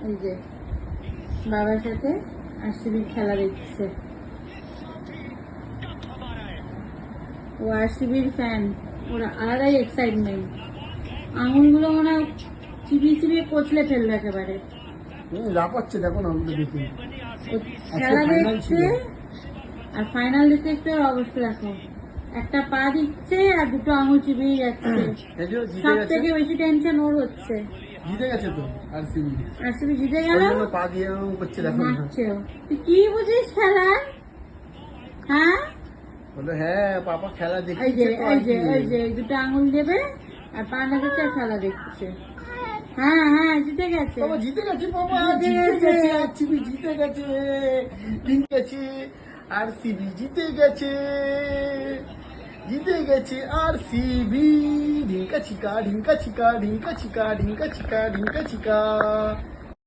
এই যে বাবার সাথে আরসিবির খেলা দেখছে। ও আরসিবির ফ্যান, ওরা আলাদাই এক্সাইটমেন্ট। আঙুলগুলো মনে হয় চিবিয়ে চিবিয়ে কচলে ফেলবে একেবারে। লাফাচ্ছে দেখো না, আমাদের দেখে। ও খেলা দেখছে আর ফাইনাল দেখতে দেখতে ওর অবস্থা দেখো, একটা পা দিচ্ছে আর দুটো আঙুল চিবিয়ে যাচ্ছে। সব থেকে বেশি টেনশন ওর হচ্ছে। জিতে গেছে তো আরসিবি। আরসিবি জিতে গেল, পা দিয়ে করছে দেখো না। নাচছেও। তুই কি বুঝিস খেলা? হ্যাঁ, বলে হ্যাঁ পাপা খেলা এই যে দেখছে তো এই আর যে কি। এই যে দুটো আঙুল দেবে আর পা নাচাচ্ছে আর খেলা দেখছে। হ্যাঁ হ্যাঁ, জিতে গেছে। বাবা জিতে গেছে, বাবা জিতে জিতে গেছে। গেছে, আরসিবি জিতে গেছে, জিতে গেছে, আরসিবি জিতে গেছে, জিতে গেছে আরসিবি। ঢিঙ্কা চিকা ঢিঙ্কা চিকা ঢিঙ্কা চিকা ঢিঙ্কা চিকা ঢিঙ্কা চিকা।